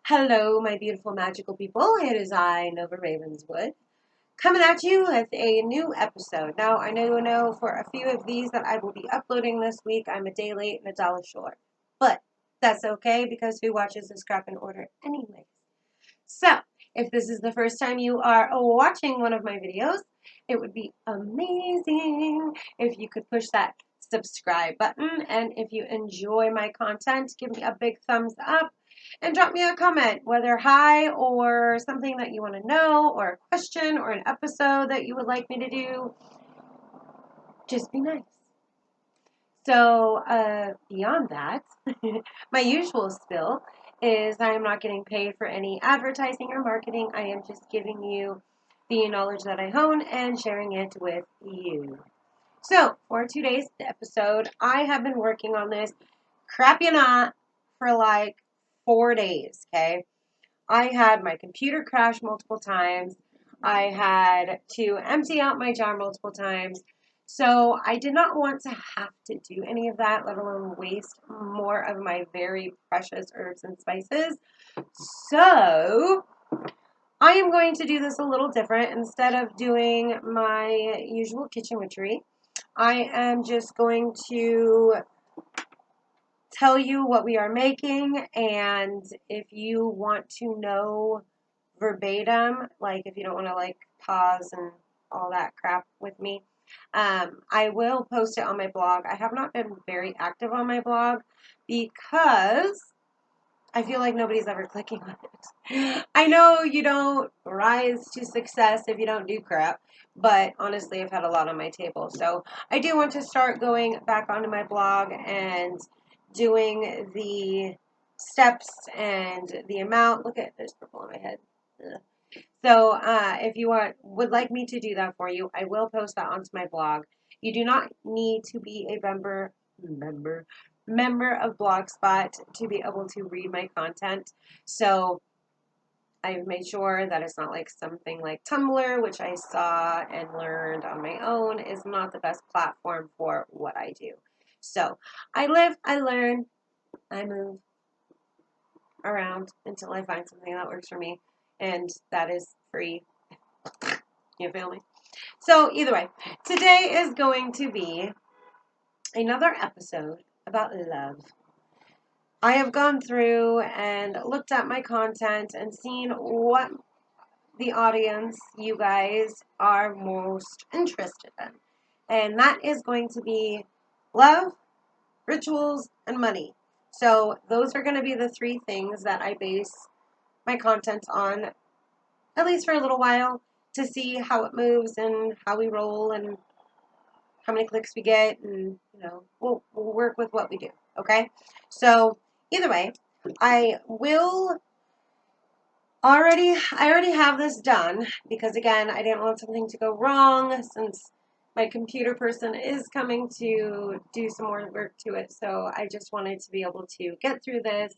Hello, my beautiful magical people. It is I, Nova Ravenswood, coming at you with a new episode. Now, I know for a few of these that I will be uploading this week, I'm a day late and a dollar short. But that's okay because who watches this crap in order anyway? So, if this is the first time you are watching one of my videos, it would be amazing if you could push that subscribe button. And if you enjoy my content, give me a big thumbs up and drop me a comment, whether hi or something that you want to know, or a question, or an episode that you would like me to do. Just be nice. So, beyond that, my usual spill is I am not getting paid for any advertising or marketing. I am just giving you the knowledge that I hone and sharing it with you. So, for today's episode, I have been working on this, crap you not, for like 4 days, okay? I had my computer crash multiple times. I had to empty out my jar multiple times. So I did not want to have to do any of that, let alone waste more of my very precious herbs and spices. So I am going to do this a little different. Instead of doing my usual kitchen witchery, I am just going to tell you what we are making, and if you want to know verbatim, like if you don't want to like pause and all that crap with me, I will post it on my blog. I have not been very active on my blog because I feel like nobody's ever clicking on it. I know you don't rise to success if you don't do crap, but honestly, I've had a lot on my table. So I do want to start going back onto my blog and doing the steps and the amount. Look at there's purple on my head. Ugh. So if you would like me to do that for you, I will post that onto my blog. You do not need to be a member of Blogspot to be able to read my content. So I've made sure that it's not like something like Tumblr, which I saw and learned on my own is not the best platform for what I do. So I live, I learn, I move around until I find something that works for me, and that is free. You feel me? So either way, today is going to be another episode about love. I have gone through and looked at my content and seen what the audience, you guys, are most interested in. And that is going to be love, rituals, and money. So those are going to be the three things that I base my content on, at least for a little while, to see how it moves and how we roll and how many clicks we get, and we'll work with what we do. Okay, so either way, I already have this done because again, I didn't want something to go wrong since my computer person is coming to do some more work to it. So I just wanted to be able to get through this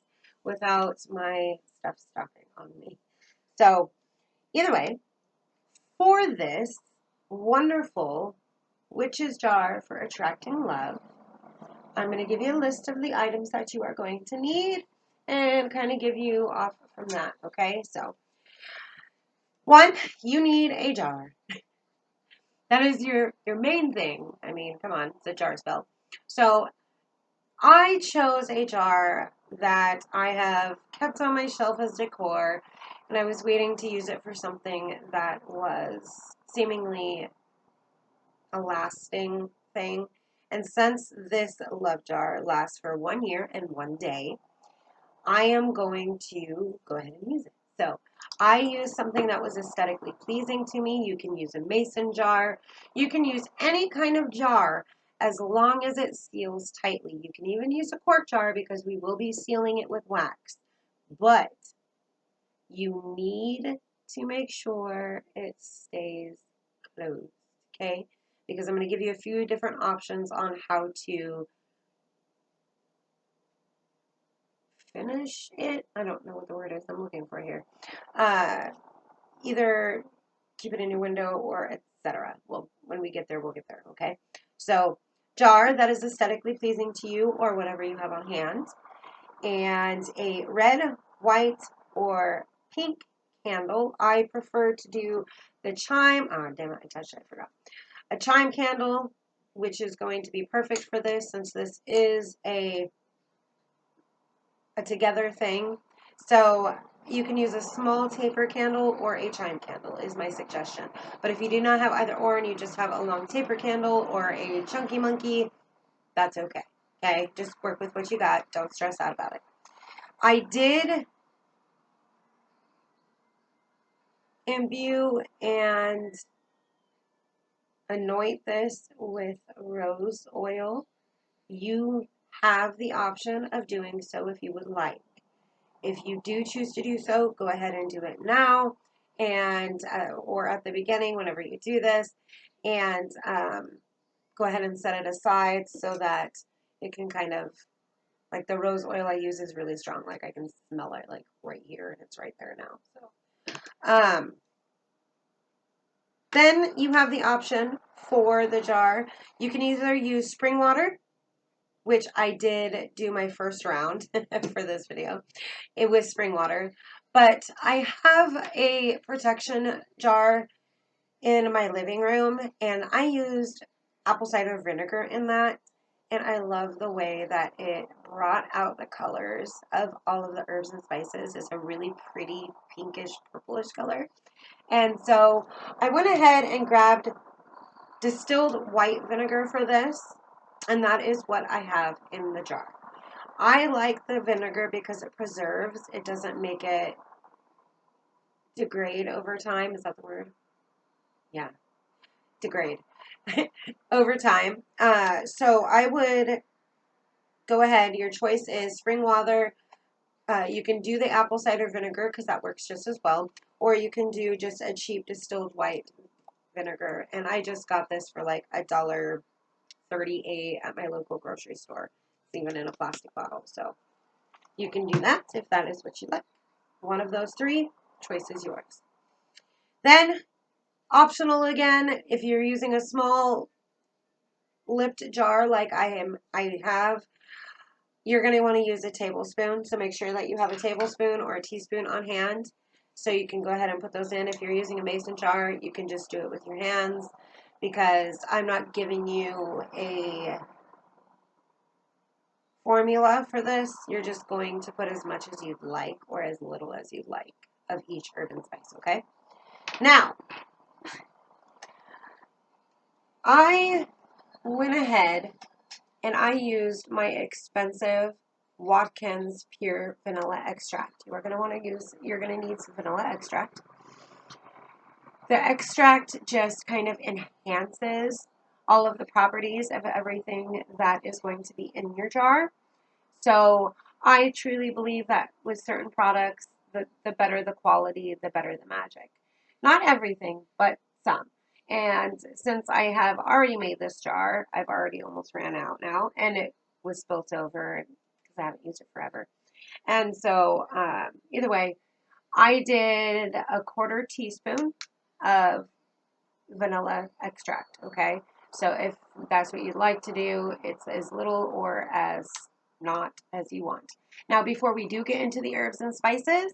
without my stuff stopping on me. So either way, for this wonderful witch's jar for attracting love, I'm going to give you a list of the items that you are going to need and kind of give you off from that, okay? So, one, you need a jar. That is your main thing. I mean, come on, it's a jar spell. So, I chose a jar that I have kept on my shelf as decor, and I was waiting to use it for something that was seemingly a lasting thing. And since this love jar lasts for 1 year and 1 day, I am going to go ahead and use it. So I used something that was aesthetically pleasing to me. You can use a mason jar. You can use any kind of jar as long as it seals tightly. You can even use a quart jar because we will be sealing it with wax. But you need to make sure it stays closed, okay? Because I'm going to give you a few different options on how to finish it. I don't know what the word is I'm looking for here. Either keep it in your window or etc. Well, when we get there, we'll get there, okay? So, jar that is aesthetically pleasing to you or whatever you have on hand. And a red, white, or pink candle. I prefer to do the chime. Oh, damn it, I touched it, I forgot. A chime candle, which is going to be perfect for this since this is a together thing. So you can use a small taper candle or a chime candle is my suggestion. But if you do not have either or and you just have a long taper candle or a chunky monkey, that's okay. Okay, just work with what you got. Don't stress out about it. I did imbue and anoint this with rose oil. You have the option of doing so if you would like. If you do choose to do so, go ahead and do it now, and or at the beginning whenever you do this, and go ahead and set it aside so that it can kind of, like the rose oil I use is really strong. Like I can smell it like right here, and it's right there now. So then you have the option for the jar. You can either use spring water, which I did do my first round for this video. It was spring water. But I have a protection jar in my living room, and I used apple cider vinegar in that. And I love the way that it brought out the colors of all of the herbs and spices. It's a really pretty pinkish, purplish color. And so I went ahead and grabbed distilled white vinegar for this, and that is what I have in the jar. I like the vinegar because it preserves. It doesn't make it degrade over time. Is that the word? Yeah, degrade over time. So I would go ahead. Your choice is spring water. You can do the apple cider vinegar because that works just as well. Or you can do just a cheap distilled white vinegar. And I just got this for like $1.38 at my local grocery store. It's even in a plastic bottle. So you can do that if that is what you like. One of those three, choice is yours. Then, optional again, if you're using a small lipped jar like I have, you're going to want to use a tablespoon. So make sure that you have a tablespoon or a teaspoon on hand. So you can go ahead and put those in. If you're using a mason jar, you can just do it with your hands, because I'm not giving you a formula for this. You're just going to put as much as you'd like or as little as you'd like of each herb and spice, okay? Now, I went ahead and I used my expensive Watkins Pure Vanilla Extract. You're going to need some vanilla extract. The extract just kind of enhances all of the properties of everything that is going to be in your jar. So I truly believe that with certain products, the better the quality, the better the magic. Not everything, but some. And since I have already made this jar, I've already almost ran out now, and it was spilt over because I haven't used it forever. And so either way, I did a 1/4 teaspoon of vanilla extract, okay? So if that's what you'd like to do, it's as little or as not as you want. Now, before we do get into the herbs and spices,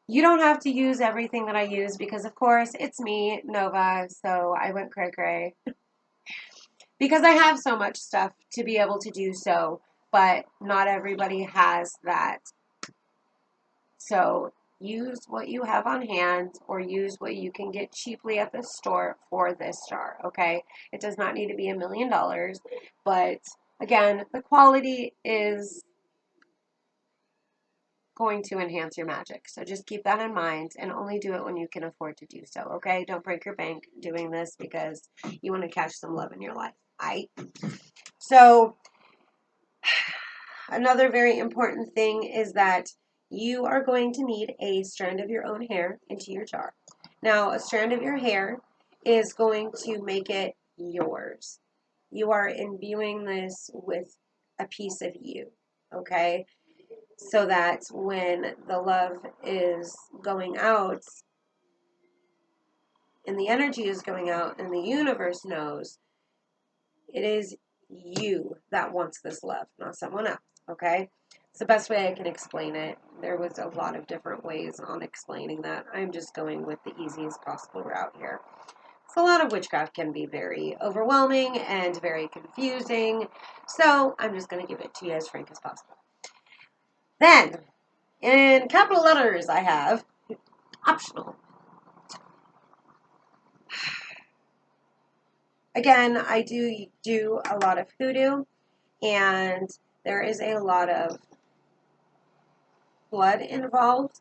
you don't have to use everything that I use because, of course, it's me, Nova, so I went cray-cray. Because I have so much stuff to be able to do so, but not everybody has that. So use what you have on hand or use what you can get cheaply at the store for this jar, okay? It does not need to be $1 million, but again, the quality is going to enhance your magic. So just keep that in mind and only do it when you can afford to do so, okay? Don't break your bank doing this because you want to catch some love in your life, all right? So another very important thing is that you are going to need a strand of your own hair into your jar. Now, a strand of your hair is going to make it yours. You are imbuing this with a piece of you, okay? So that when the love is going out and the energy is going out and the universe knows, it is you that wants this love, not someone else, okay? It's the best way I can explain it. There was a lot of different ways on explaining that. I'm just going with the easiest possible route here. So a lot of witchcraft can be very overwhelming and very confusing. So I'm just going to give it to you as frank as possible. Then, in capital letters, I have optional. Again, I do a lot of hoodoo, and there is a lot of blood involved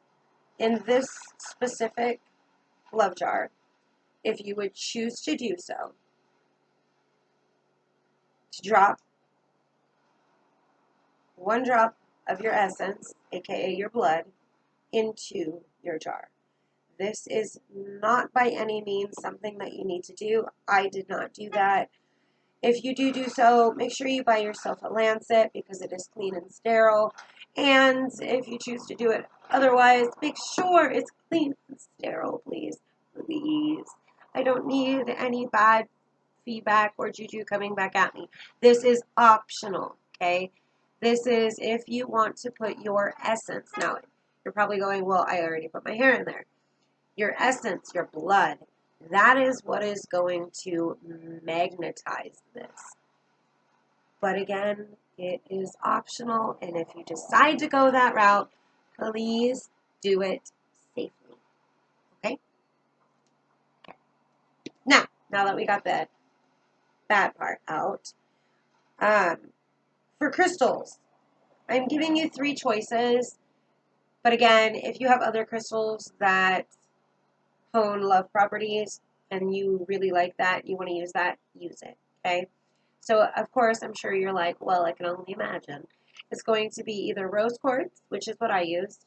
in this specific love jar. If you would choose to do so, to drop 1 drop of your essence, aka your blood, into your jar. This is not by any means something that you need to do. I did not do that. If you do so, make sure you buy yourself a lancet because it is clean and sterile. And if you choose to do it otherwise, make sure it's clean and sterile, please. Please. I don't need any bad feedback or juju coming back at me. This is optional, okay? This is if you want to put your essence. Now, you're probably going, well, I already put my hair in there. Your essence, your blood, that is what is going to magnetize this. But again, it is optional, and if you decide to go that route, please do it safely. Okay? Now that we got the bad part out, for crystals, I'm giving you 3 choices. But again, if you have other crystals that hone love properties and you really like that, you want to use that, use it, okay? So, of course, I'm sure you're like, well, I can only imagine. It's going to be either rose quartz, which is what I used,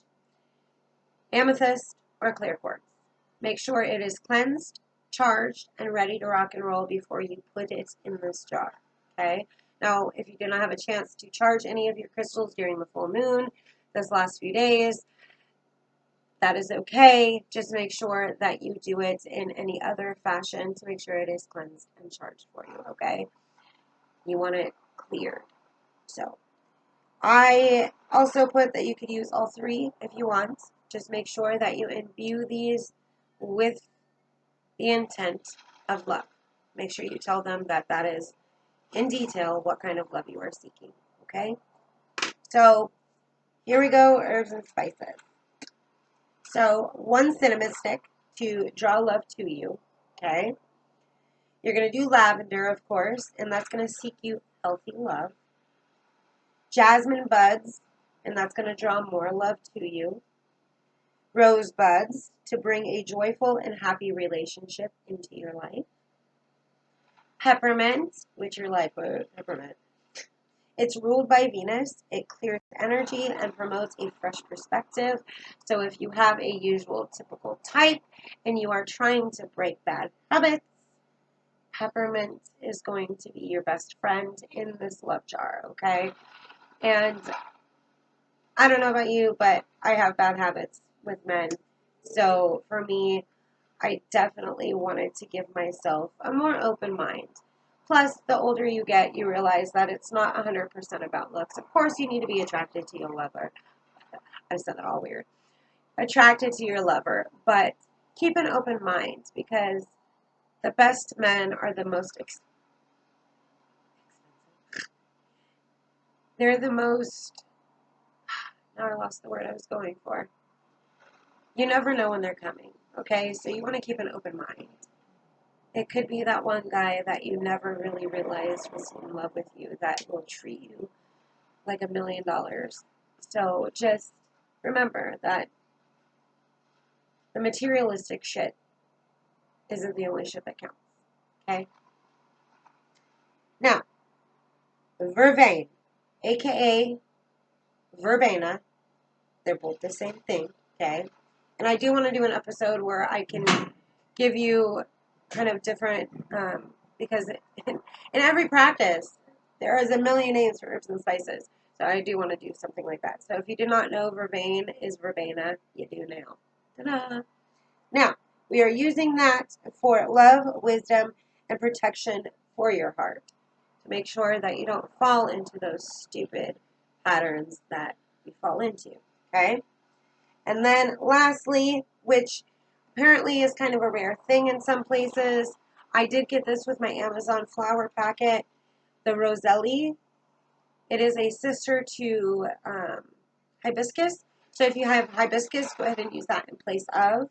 amethyst, or clear quartz. Make sure it is cleansed, charged, and ready to rock and roll before you put it in this jar, okay? Now, if you do not have a chance to charge any of your crystals during the full moon this last few days, that is okay. Just make sure that you do it in any other fashion to make sure it is cleansed and charged for you, okay? You want it cleared. So, I also put that you could use all 3 if you want. Just make sure that you imbue these with the intent of love. Make sure you tell them that that is in detail what kind of love you are seeking, okay? So, here we go, herbs and spices. So, 1 cinnamon stick to draw love to you, okay? You're going to do lavender, of course, and that's going to seek you healthy love. Jasmine buds, and that's going to draw more love to you. Rose buds, to bring a joyful and happy relationship into your life. Peppermint, which you're like, peppermint. It's ruled by Venus. It clears energy and promotes a fresh perspective. So if you have a usual typical type and you are trying to break bad habits, peppermint is going to be your best friend in this love jar, okay? And I don't know about you, but I have bad habits with men. So for me, I definitely wanted to give myself a more open mind. Plus, the older you get, you realize that it's not 100% about looks. Of course, you need to be attracted to your lover. I said that all weird. Attracted to your lover, but keep an open mind because the best men are the most expensive. They're the most, now I lost the word I was going for. You never know when they're coming, okay? So you want to keep an open mind. It could be that one guy that you never really realized was in love with you that will treat you like $1 million. So just remember that the materialistic shit isn't the only shit that counts, okay? Now, Vervain, aka Verbena, they're both the same thing, okay? And I do want to do an episode where I can give you kind of different, because in every practice, there is a million names for herbs and spices. So I do want to do something like that. So if you did not know Vervain is Verbena, you do now. Ta-da! Now, we are using that for love, wisdom, and protection for your heart. To make sure that you don't fall into those stupid patterns that you fall into, okay? And then lastly, which apparently is kind of a rare thing in some places, I did get this with my Amazon flower packet, the Roselli. It is a sister to hibiscus. So if you have hibiscus, go ahead and use that in place of.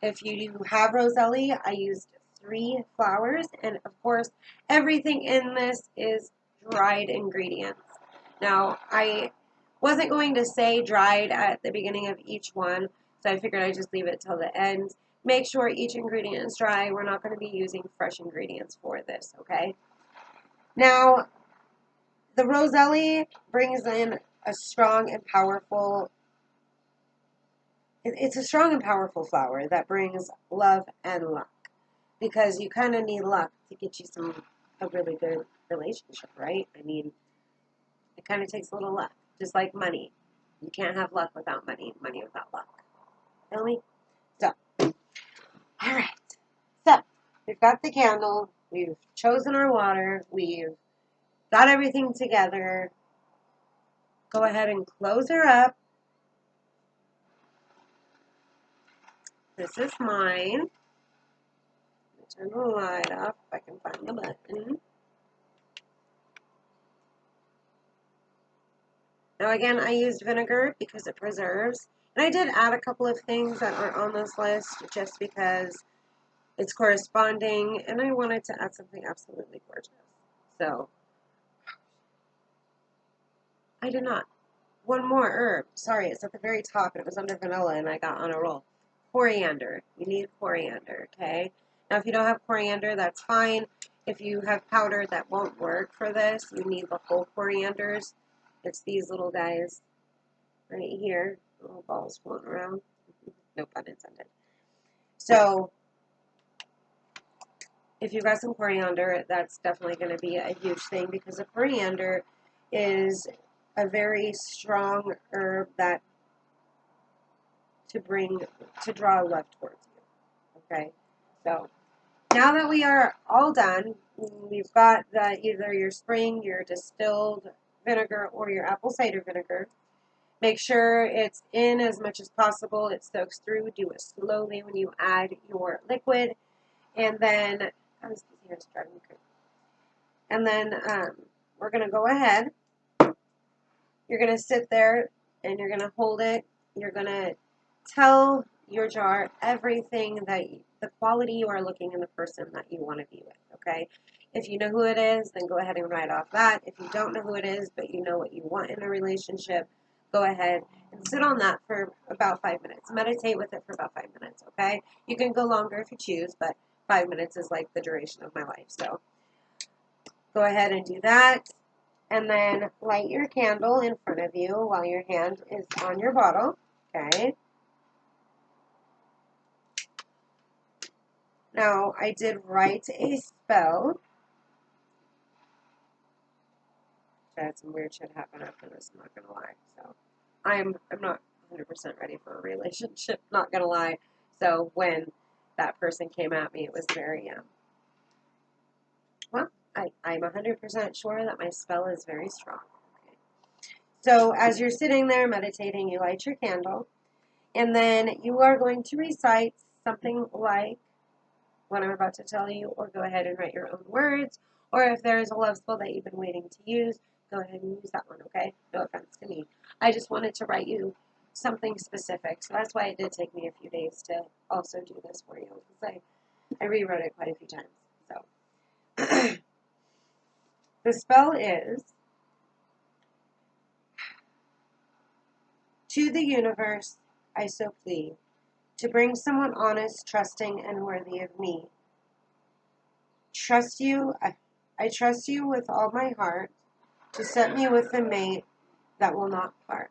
If you do have Roselli, I used 3 flowers. And of course, everything in this is dried ingredients. Now, I wasn't going to say dried at the beginning of each one, so I figured I'd just leave it till the end. Make sure each ingredient is dry. We're not going to be using fresh ingredients for this, okay? Now, the Roselli brings in a strong and powerful, it's a strong and powerful flower that brings love and luck, because you kind of need luck to get you a really good relationship, right? I mean, it kind of takes a little luck, just like money. You can't have luck without money, money without luck. Feel me? So, all right. So, we've got the candle, we've chosen our water, we've got everything together. Go ahead and close her up. This is mine. Turn the light off if I can find the button. Now again, I used vinegar because it preserves. And I did add a couple of things that aren't on this list just because it's corresponding and I wanted to add something absolutely gorgeous. So, I did not. One more herb. Sorry, it's at the very top and it was under vanilla and I got on a roll. Coriander. You need coriander, okay? Now, if you don't have coriander, that's fine. If you have powder, that won't work for this. You need the whole corianders. It's these little guys right here. Little balls floating around. No pun intended. So, if you've got some coriander, that's definitely going to be a huge thing because the coriander is a very strong herb that to draw love towards you. Okay, so now that we are all done, we've got either your spring, your distilled vinegar, or your apple cider vinegar. Make sure it's in as much as possible. It soaks through. Do it slowly when you add your liquid, and then and then we're gonna go ahead. You're gonna sit there and you're gonna hold it. You're gonna tell your jar everything the quality you are looking in the person that you want to be with, okay? If you know who it is, then go ahead and write off that. If you don't know who it is, but you know what you want in a relationship, go ahead and sit on that for about 5 minutes. Meditate with it for about 5 minutes, okay? You can go longer if you choose, but 5 minutes is like the duration of my life, so go ahead and do that. And then light your candle in front of you while your hand is on your bottle, okay? Now, I did write a spell. I had some weird shit happen after this, I'm not going to lie. So, I'm not 100% ready for a relationship, not going to lie. So, when that person came at me, it was very, well, I'm 100% sure that my spell is very strong. Okay. So, as you're sitting there meditating, you light your candle, and then you are going to recite something like what I'm about to tell you, or go ahead and write your own words, or if there is a love spell that you've been waiting to use, go ahead and use that one, okay? No offense to me. I just wanted to write you something specific, so that's why it did take me a few days to also do this for you, because I rewrote it quite a few times, so. The spell is, to the universe, I so plead, to bring someone honest, trusting, and worthy of me. I trust you with all my heart to set me with a mate that will not part.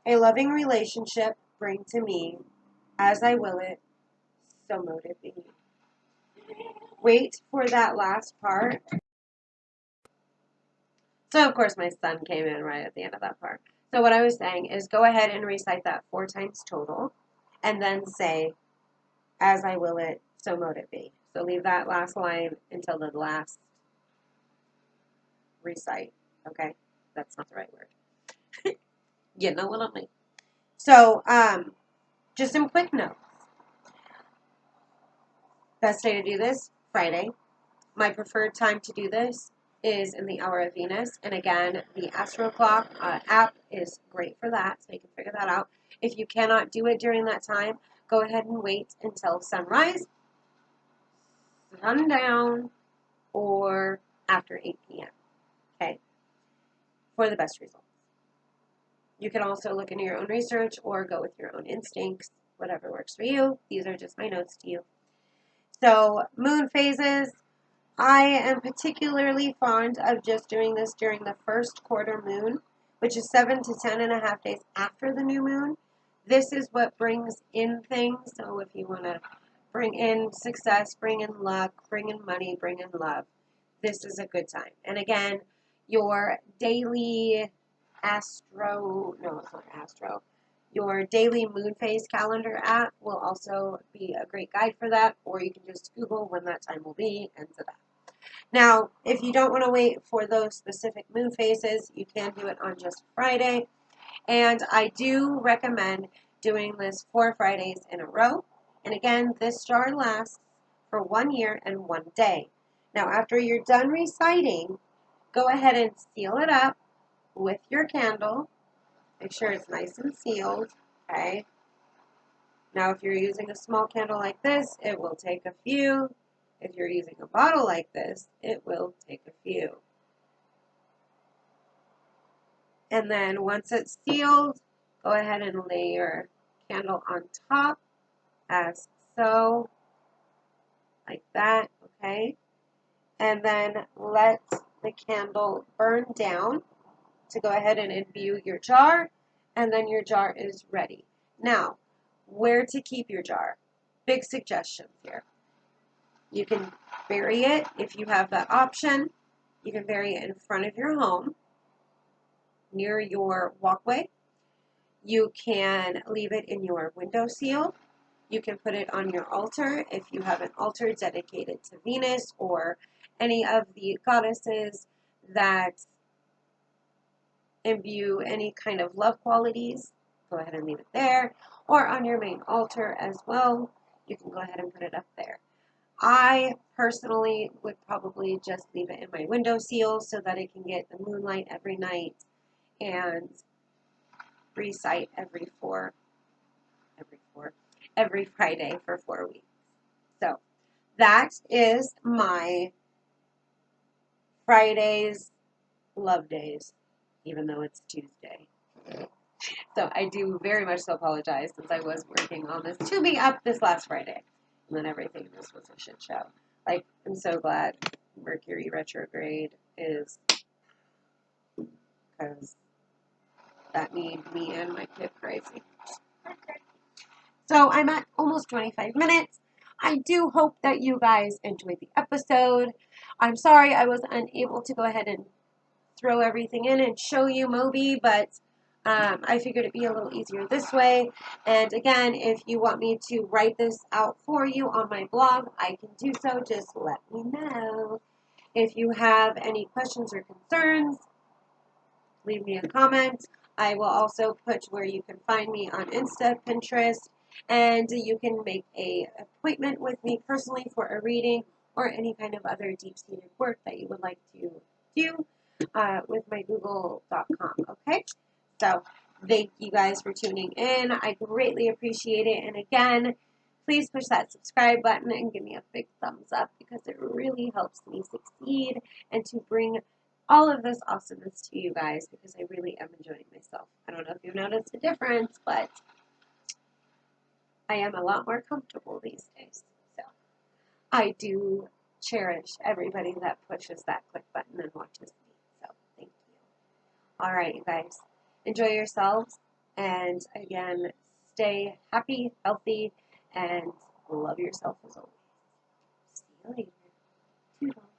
A loving relationship bring to me, as I will it, so mote it be. Wait for that last part. So, of course, my son came in right at the end of that part. So what I was saying is go ahead and recite that 4 times total, and then say, as I will it, so mote it be. So leave that last line until the last recite, okay? That's not the right word. You know what I mean. So, just some quick notes. Best day to do this, Friday. My preferred time to do this is in the hour of Venus. And again, the Astro Clock app is great for that, so you can figure that out. If you cannot do it during that time, go ahead and wait until sunrise, sundown, or after 8 p.m., okay, for the best results. You can also look into your own research or go with your own instincts, whatever works for you. These are just my notes to you. So, moon phases. I am particularly fond of just doing this during the first quarter moon, which is 7 to 10.5 days after the new moon. This is what brings in things. So if you want to bring in success, bring in luck, bring in money, bring in love, this is a good time. And again, your daily your daily moon phase calendar app will also be a great guide for that, or you can just Google when that time will be and so that. Now, if you don't want to wait for those specific moon phases, you can do it on just Friday. And I do recommend doing this 4 Fridays in a row. And again, this jar lasts for 1 year and 1 day. Now, after you're done reciting, go ahead and seal it up with your candle. Make sure it's nice and sealed, okay? Now, if you're using a small candle like this, it will take a few. If you're using a bottle like this, it will take a few. And then once it's sealed, go ahead and lay your candle on top, as so, like that, okay? And then let the candle burn down to go ahead and imbue your jar, and then your jar is ready. Now, where to keep your jar? Big suggestions here. You can bury it if you have that option. You can bury it in front of your home, near your walkway. You can leave it in your windowsill. You can put it on your altar if you have an altar dedicated to Venus or any of the goddesses that imbue any kind of love qualities. Go ahead and leave it there. Or on your main altar as well. You can go ahead and put it up there. I personally would probably just leave it in my windowsill so that it can get the moonlight every night and recite every Friday for 4 weeks. So that is my Fridays love days, even though it's Tuesday. So I do very much so apologize since I was working on this to be up this last Friday. And then everything just was a shit show. Like, I'm so glad Mercury retrograde is, because that made me and my kid crazy. So I'm at almost 25 minutes. I do hope that you guys enjoyed the episode. I'm sorry I was unable to go ahead and throw everything in and show you Moby, but I figured it'd be a little easier this way. And again, if you want me to write this out for you on my blog, I can do so. Just let me know. If you have any questions or concerns, leave me a comment. I will also put where you can find me on Insta, Pinterest, and you can make an appointment with me personally for a reading or any kind of other deep-seated work that you would like to do with my google.com, okay? So thank you guys for tuning in. I greatly appreciate it. And again, please push that subscribe button and give me a big thumbs up because it really helps me succeed and to bring all of this awesomeness to you guys because I really am enjoying myself. I don't know if you've noticed a difference, but I am a lot more comfortable these days. So I do cherish everybody that pushes that click button and watches me. So thank you. All right, you guys. Enjoy yourselves. And again, stay happy, healthy, and love yourself as always. See you later. Toodles.